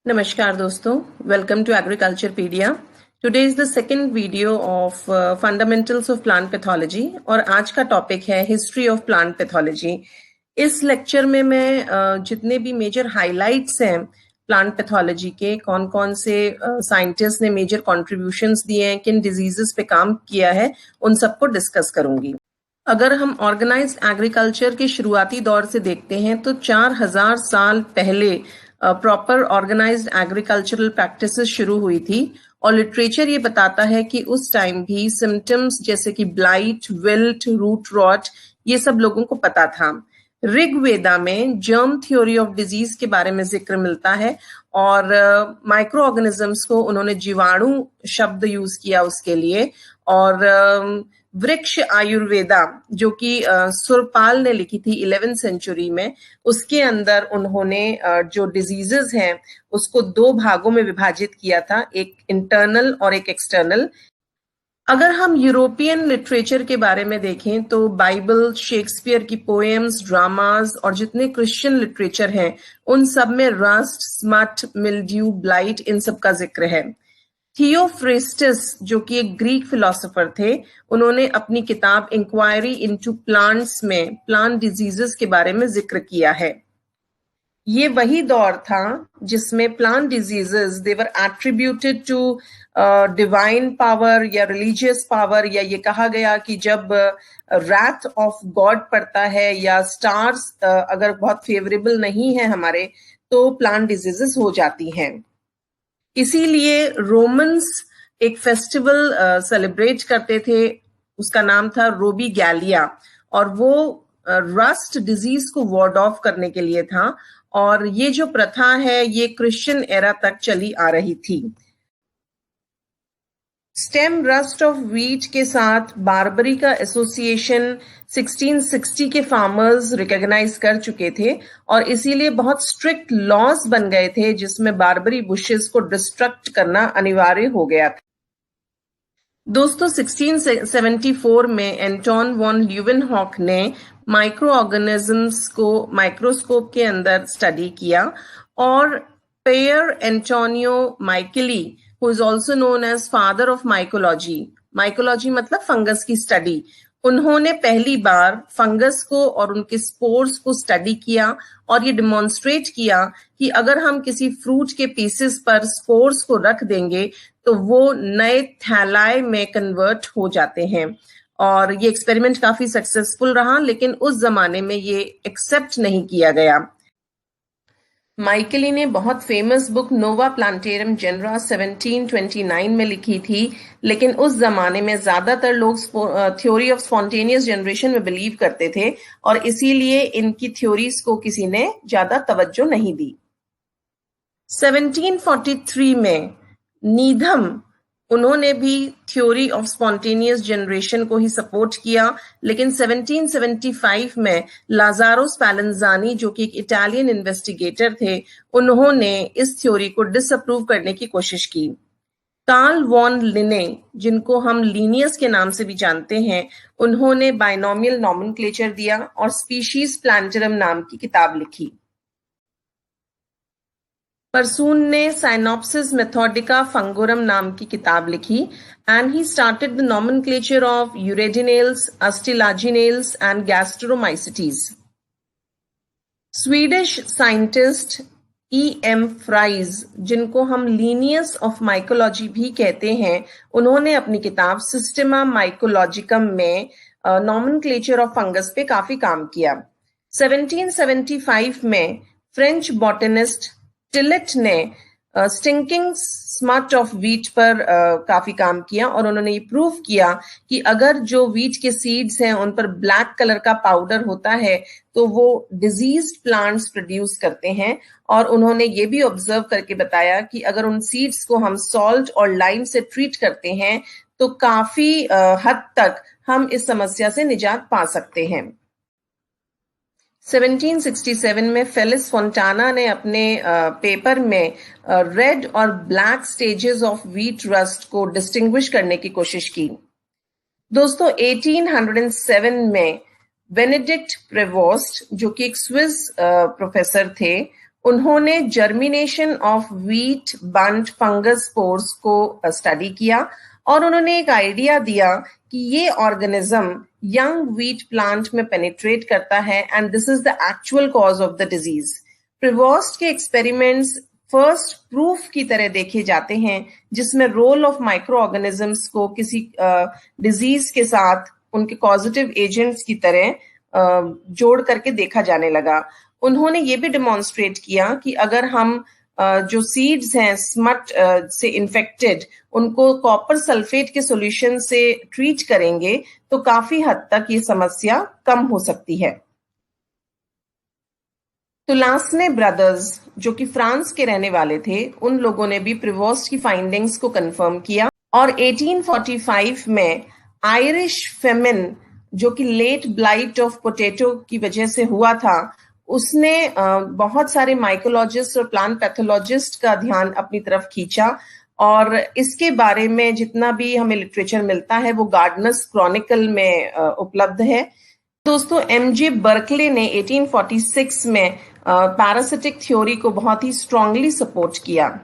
नमस्कार दोस्तों, welcome to Agriculturepedia. Today is the second video of fundamentals of plant pathology और आज का टॉपिक है हिस्ट्री ऑफ प्लांट पैथोलॉजी। इस लेक्चर में मैं जितने भी मेजर हाइलाइट्स हैं प्लांट पैथोलॉजी के, कौन कौन से साइंटिस्ट ने मेजर कॉन्ट्रीब्यूशंस दिए हैं, किन डिजीजेस पे काम किया है, उन सबको डिस्कस करूंगी। अगर हम ऑर्गेनाइज्ड एग्रीकल्चर के शुरुआती दौर से देखते हैं तो 4000 साल पहले प्रॉपर ऑर्गेनाइज्ड एग्रीकल्चरल प्रैक्टिसेस शुरू हुई थी और लिटरेचर ये बताता है कि उस टाइम भी सिम्टम्स जैसे कि ब्लाइट, विल्ट, रूट रॉट ये सब लोगों को पता था। ऋग्वेदा में जर्म थ्योरी ऑफ डिजीज के बारे में जिक्र मिलता है और माइक्रो ऑर्गेनिजम्स को उन्होंने जीवाणु शब्द यूज किया उसके लिए। और वृक्ष आयुर्वेदा जो कि सुरपाल ने लिखी थी 11वीं सेंचुरी में, उसके अंदर उन्होंने जो डिजीजेस हैं उसको दो भागों में विभाजित किया था, एक इंटरनल और एक एक्सटर्नल। अगर हम यूरोपियन लिटरेचर के बारे में देखें तो बाइबल, शेक्सपियर की पोएम्स, ड्रामाज और जितने क्रिश्चियन लिटरेचर हैं उन सब में रस्ट, स्मट, मिल्ड्यू, ब्लाइट इन सब का जिक्र है। थियोफ्रेस्टस जो कि एक ग्रीक फिलोसोफर थे, उन्होंने अपनी किताब इंक्वायरी इनटू प्लांट्स में प्लांट डिजीजेस के बारे में जिक्र किया है। ये वही दौर था जिसमें plant diseases they were attributed to divine power या रिलीजियस पावर, या ये कहा गया कि जब रैथ ऑफ गॉड पड़ता है या स्टार्स अगर बहुत फेवरेबल नहीं है हमारे, तो प्लांट डिजीजेस हो जाती हैं। इसीलिए रोमन्स एक फेस्टिवल सेलिब्रेट करते थे, उसका नाम था रोबी गैलिया, और वो रस्ट डिजीज को वार्ड ऑफ करने के लिए था। और ये जो प्रथा है ये क्रिश्चियन एरा तक चली आ रही थी। स्टेम रस्ट ऑफ व्हीट के साथ बारबरी का एसोसिएशन 1660 के फार्मर्स रिकॉग्नाइज कर चुके थे और इसीलिए बहुत स्ट्रिक्ट लॉज बन गए थे जिसमें बारबरी बुशेस को डिस्ट्रक्ट करना अनिवार्य हो गया था। दोस्तों 1674 में एंटोन वॉन ल्यूवेनहॉक ने माइक्रो ऑर्गेनिजम्स को माइक्रोस्कोप के अंदर स्टडी किया और pair Antonio माइकेली, who is also known as father of mycology, mycology मतलब फंगस की स्टडी, उन्होंने पहली बार फंगस को और उनके स्पोर्स को स्टडी किया और ये डिमॉन्स्ट्रेट किया कि अगर हम किसी फ्रूट के पीसेस पर स्पोर्स को रख देंगे तो वो नए थैलाई में कन्वर्ट हो जाते हैं। और ये एक्सपेरिमेंट काफी सक्सेसफुल रहा, लेकिन उस जमाने में ये एक्सेप्ट नहीं किया गया। माइकेली ने बहुत फेमस बुक नोवा प्लांटेरम जेनरा 1729 में लिखी थी, लेकिन उस जमाने में ज्यादातर लोग थ्योरी ऑफ स्पॉन्टेनियस जनरेशन में बिलीव करते थे और इसीलिए इनकी थ्योरीज को किसी ने ज्यादा तवज्जो नहीं दी। 1743 में नीधम, उन्होंने भी थ्योरी ऑफ स्पॉन्टेनियस जनरेशन को ही सपोर्ट किया, लेकिन 1775 में लाजारो स्पैलेंजानी जो कि एक इटालियन इन्वेस्टिगेटर थे, उन्होंने इस थ्योरी को डिसअप्रूव करने की कोशिश की। कार्ल वॉन लिने, जिनको हम लीनियस के नाम से भी जानते हैं, उन्होंने बाइनोमियल नॉमेनक्लेचर दिया और स्पीशीज प्लांटरम नाम की किताब लिखी। परसून ने साइनॉप्सिस मेथोडिका फंगोरम नाम की किताब लिखी and he started the nomenclature of uredinales, ustilaginales and gastromycetes. Swedish scientist E.M. Fries, जिनको हम लीनियस ऑफ माइकोलॉजी भी कहते हैं, उन्होंने अपनी किताब सिस्टेमा माइकोलॉजिकम में नॉमेनक्लेचर ऑफ फंगस पे काफी काम किया। 1775 में फ्रेंच बॉटनिस्ट टिलेट ने स्टिंकिंग स्मट ऑफ व्हीट पर काफी काम किया और उन्होंने ये प्रूव किया कि अगर जो व्हीट के सीड्स हैं उन पर ब्लैक कलर का पाउडर होता है तो वो डिजीज्ड प्लांट्स प्रोड्यूस करते हैं। और उन्होंने ये भी ऑब्जर्व करके बताया कि अगर उन सीड्स को हम सॉल्ट और लाइम से ट्रीट करते हैं तो काफी हद तक हम इस समस्या से निजात पा सकते हैं। 1767 में फेलिस फोंटाना ने अपने पेपर में रेड और black stages of wheat rust को डिस्टिंग्विश करने की कोशिश की। दोस्तों 1807 में बेनेडिक्ट प्रेवोस्ट, जो कि एक स्विस प्रोफेसर थे, उन्होंने germination of wheat bunt fungus spores को स्टडी किया और उन्होंने एक आइडिया दिया कि ये ऑर्गेनिज्म यंग व्हीट प्लांट में पेनिट्रेट करता है and this is the actual cause of the disease. Prevost के एक्सपेरिमेंट्स फर्स्ट प्रूफ की तरह देखे जाते हैं जिसमें रोल ऑफ माइक्रो ऑर्गेनिजम्स को किसी डिजीज के साथ उनके कॉजेटिव एजेंट्स की तरह जोड़ करके देखा जाने लगा। उन्होंने ये भी डेमोन्स्ट्रेट किया कि अगर हम जो सीड्स हैं स्मट से इन्फेक्टेड उनको कॉपर सल्फेट के सॉल्यूशन से ट्रीट करेंगे तो काफी हद तक ये समस्या कम हो सकती है। तुलासने ब्रदर्स जो कि फ्रांस के रहने वाले थे, उन लोगों ने भी प्रिवोस्ट की फाइंडिंग्स को कंफर्म किया और 1845 में आयरिश फेमिन जो कि लेट ब्लाइट ऑफ पोटैटो की वजह से हुआ था, उसने बहुत सारे माइकोलॉजिस्ट और प्लांट पैथोलॉजिस्ट का ध्यान अपनी तरफ खींचा और इसके बारे में जितना भी हमें लिटरेचर मिलता है वो गार्डनर्स क्रॉनिकल में उपलब्ध है। दोस्तों, एमजे बर्कले ने 1846 में पैरासिटिक थ्योरी को बहुत ही स्ट्रांगली सपोर्ट किया।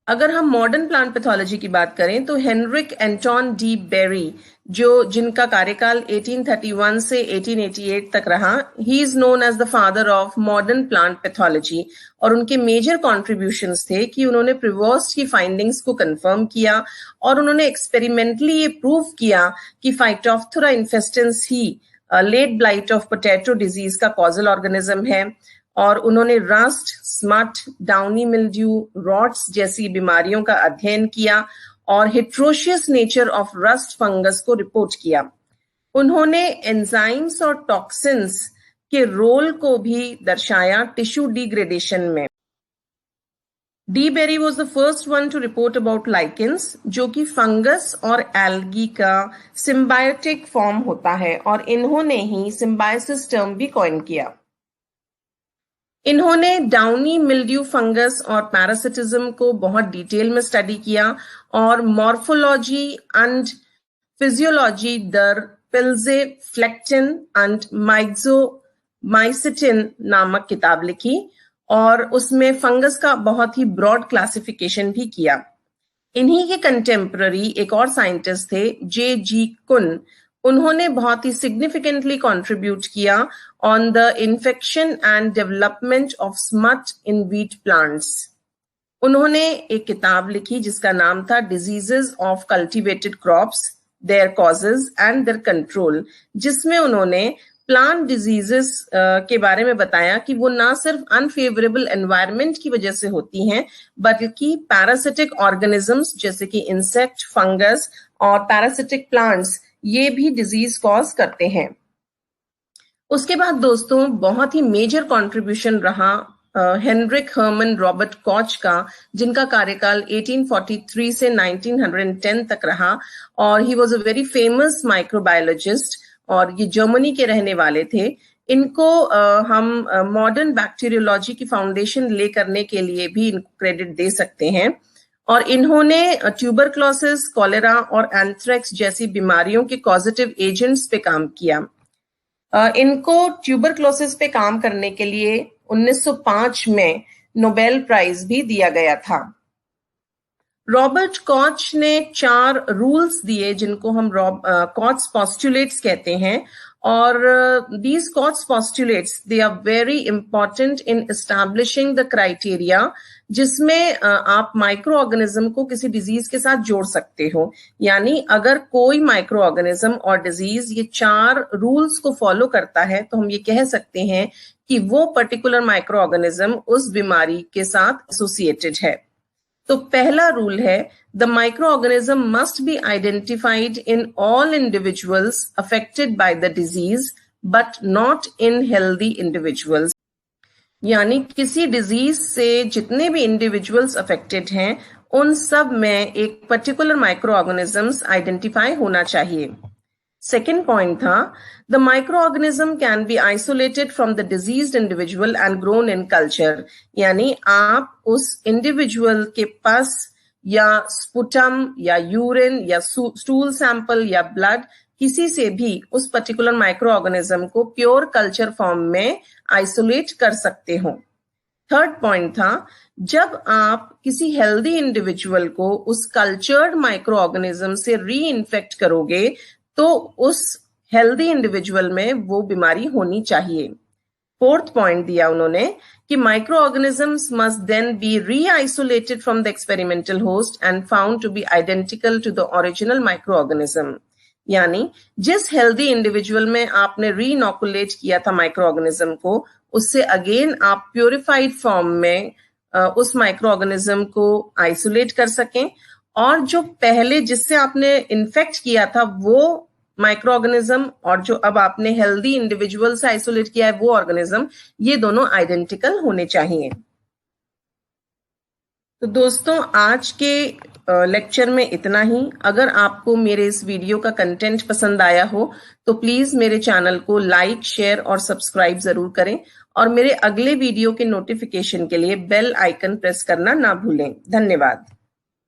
अगर हम मॉडर्न प्लांट पैथोलॉजी की बात करें तो हेनरिक एंटोन डी बेरी जिनका कार्यकाल 1831 से 1888 तक रहा, he is known as the father of modern plant pathology और उनके मेजर कॉन्ट्रीब्यूशंस थे कि उन्होंने प्रिवोस्ट की फाइंडिंग्स को कंफर्म किया और उन्होंने एक्सपेरिमेंटली ये प्रूव किया कि फाइटोप्थोरा इन्फेस्टेंस ही late blight of potato disease का कॉजल ऑर्गेनिज्म है और उन्होंने rust, smut, downy mildew, rots जैसी बीमारियों का अध्ययन किया और heteroecious nature of rust fungus को रिपोर्ट किया। उन्होंने एंजाइम्स और टॉक्सिन्स के रोल को भी दर्शाया टिश्यू डिग्रेडेशन में। De Bary was the first one two report about lichens जो कि फंगस और एल्गी का सिम्बायोटिक फॉर्म होता है और इन्होंने ही सिम्बायोसिस टर्म भी कॉइन किया। इन्होंने डाउनी मिल्ड्यू फंगस और पैरासिटिज्म को बहुत डिटेल में स्टडी किया और मॉर्फोलॉजी एंड फिजियोलॉजी दर पिल्जे फ्लेक्टिन एंड माइसिटिन नामक किताब लिखी और उसमें फंगस का बहुत ही ब्रॉड क्लासिफिकेशन भी किया। इन्हीं के कंटेम्पररी एक और साइंटिस्ट थे जे.जी. कुन, उन्होंने बहुत ही सिग्निफिकेंटली कंट्रीब्यूट किया on the infection and development of smut in wheat plants. उन्होंने एक किताब लिखी जिसका नाम था diseases of cultivated crops, their causes and their control, जिसमें उन्होंने प्लांट डिजीजेस के बारे में बताया कि वो ना सिर्फ अनफेवरेबल एनवायरनमेंट की वजह से होती हैं बल्कि पैरासिटिक ऑर्गेनिजम्स जैसे कि इंसेक्ट, फंगस और पैरासिटिक प्लांट्स ये भी डिजीज कॉज करते हैं। उसके बाद दोस्तों बहुत ही मेजर कंट्रीब्यूशन रहा हेनरिक हर्मन रॉबर्ट कॉच का, जिनका कार्यकाल 1843 से 1910 तक रहा और he was a very famous microbiologist और ये जर्मनी के रहने वाले थे। इनको हम मॉडर्न बैक्टीरियोलॉजी की फाउंडेशन ले करने के लिए भी इनको क्रेडिट दे सकते हैं और इन्होंने ट्यूबरक्लोसिस, कॉलेरा और एंथ्रेक्स जैसी बीमारियों के कॉजेटिव एजेंट्स पे काम किया। इनको ट्यूबरक्लोसिस पे काम करने के लिए 1905 में नोबेल प्राइज भी दिया गया था। रॉबर्ट कॉच ने 4 रूल्स दिए जिनको हम कॉच पॉस्टुलेट्स कहते हैं और these Koch's postulates they are very important in establishing the criteria जिसमें आप माइक्रो ऑर्गेनिज्म को किसी डिजीज के साथ जोड़ सकते हो। यानी अगर कोई माइक्रो ऑर्गेनिज्म और डिजीज ये 4 रूल्स को फॉलो करता है तो हम ये कह सकते हैं कि वो पर्टिकुलर माइक्रो ऑर्गेनिज्म उस बीमारी के साथ एसोसिएटेड है। तो पहला रूल है the micro organism must be identified in all individuals affected by the disease but not in healthy individuals. यानी किसी डिजीज से जितने भी इंडिविजुअल्स अफेक्टेड हैं उन सब में एक पर्टिकुलर माइक्रो ऑर्गेनिजम्स आइडेंटिफाई होना चाहिए। सेकेंड पॉइंट था the micro organism can be isolated from the diseased individual and grown in culture. यानी आप उस इंडिविजुअल के पस या स्पुटम या यूरिन या स्टूल सैंपल या ब्लड किसी से भी उस पर्टिकुलर माइक्रो ऑर्गेनिज्म को प्योर कल्चर फॉर्म में आइसोलेट कर सकते हो। थर्ड पॉइंट था, जब आप किसी हेल्दी इंडिविजुअल को उस कल्चर्ड माइक्रो ऑर्गेनिज्म से री इन्फेक्ट करोगे तो उस हेल्दी इंडिविजुअल में वो बीमारी होनी चाहिए। फोर्थ पॉइंट दिया उन्होंने कि microorganisms must then be reisolated from the experimental host and found to be identical to the original microorganism. यानी जिस हेल्दी इंडिविजुअल में आपने री इनोकुलेट किया था माइक्रो ऑर्गेनिज्म को, उससे अगेन आप प्योरिफाइड फॉर्म में उस माइक्रो ऑर्गेनिज्म को आइसोलेट कर सकें, और जो पहले जिससे आपने इन्फेक्ट किया था वो माइक्रो ऑर्गेनिज्म और जो अब आपने हेल्दी इंडिविजुअल से आइसोलेट किया है वो ऑर्गेनिज्म, ये दोनों आइडेंटिकल होने चाहिए। तो दोस्तों, आज के लेक्चर में इतना ही। अगर आपको मेरे इस वीडियो का कंटेंट पसंद आया हो तो प्लीज मेरे चैनल को लाइक, शेयर और सब्सक्राइब जरूर करें, और मेरे अगले वीडियो के नोटिफिकेशन के लिए बेल आइकन प्रेस करना ना भूलें। धन्यवाद।